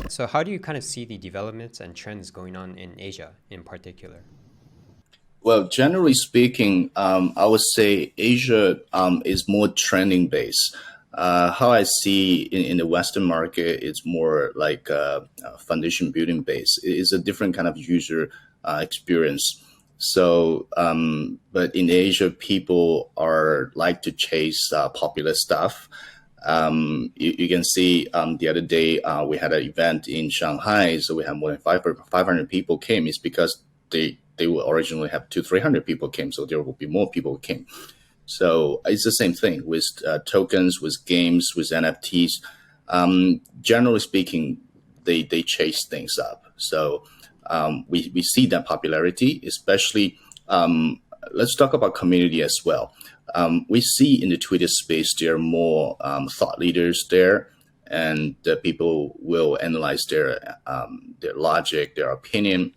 So how do you kind of see the developments and trends going on in Asia in particular? Well, generally speaking, I would say Asia is more trending based. How I see in the Western market, it's more like foundation building based. It's a different kind of user experience. So, but in Asia, people are like to chase popular stuff. You can see the other day we had an event in Shanghai, so we had more than 500 people came. It's because they will originally have 300 people came, so there will be more people who came. So it's the same thing with tokens, with games, with NFTs. Generally speaking, they chase things up. So we see that popularity, especially. Let's talk about community as well. We see in the Twitter space there are more thought leaders there, and the people will analyze their logic, their opinion.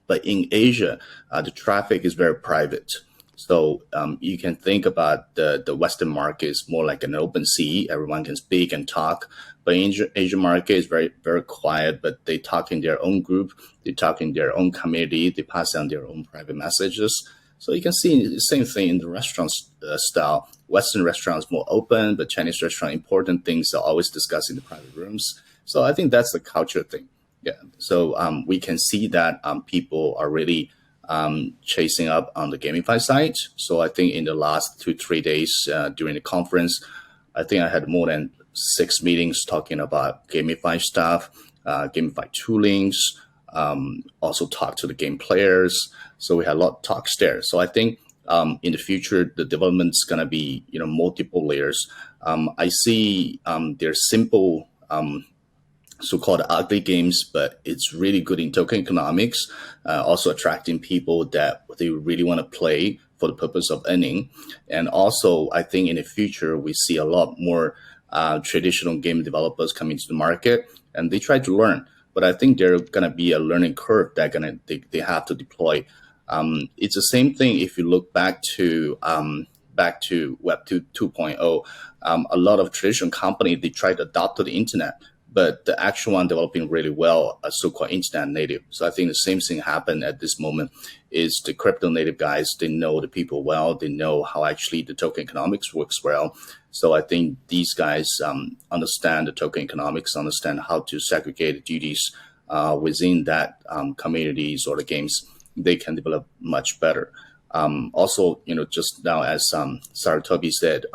But in Asia, the traffic is very private. So you can think about the Western market is more like an open sea. Everyone can speak and talk. But Asian market is very, very quiet, but they talk in their own group. They talk in their own community. They pass on their own private messages. So you can see the same thing in the restaurant style. Western restaurants more open, but Chinese restaurant, important things are always discussed in the private rooms. So I think that's the culture thing. Yeah. So we can see that people are really chasing up on the GameFi side. So I think in the last 2 3 days during the conference, I think I had more than 6 meetings talking about GameFi stuff, GameFi toolings. Also talk to the game players. So we had a lot of talks there. So I think in the future the development is gonna be multiple layers. I see there's simple so-called ugly games, but it's really good in token economics, also attracting people that they really want to play for the purpose of earning. And also, I think in the future, we see a lot more traditional game developers coming to the market, and they try to learn. But I think there's going to be a learning curve that they have to deploy. It's the same thing if you look back to Web 2.0. A lot of traditional companies, they try to adopt to the internet, but the actual one developing really well are so-called internet native. So I think the same thing happened at this moment is the crypto native guys, they know the people well, they know how actually the token economics works well. So I think these guys understand the token economics, understand how to segregate the duties within that communities or the games. They can develop much better. Also, just now as Saratobi said,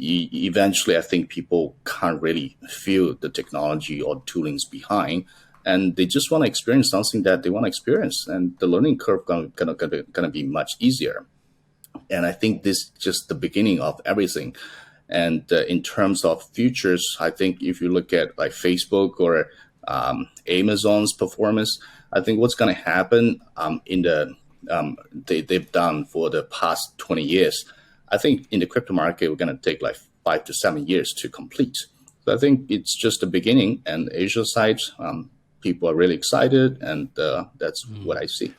eventually I think people can't really feel the technology or toolings behind, and they just want to experience something that they want to experience, and the learning curve gonna be much easier. And I think this is just the beginning of everything. And in terms of futures, I think if you look at like Facebook or Amazon's performance, I think what's going to happen in the they've done for the past 20 years. I think in the crypto market, we're going to take like 5 to 7 years to complete. So I think it's just the beginning, and Asia side, people are really excited, and that's what I see.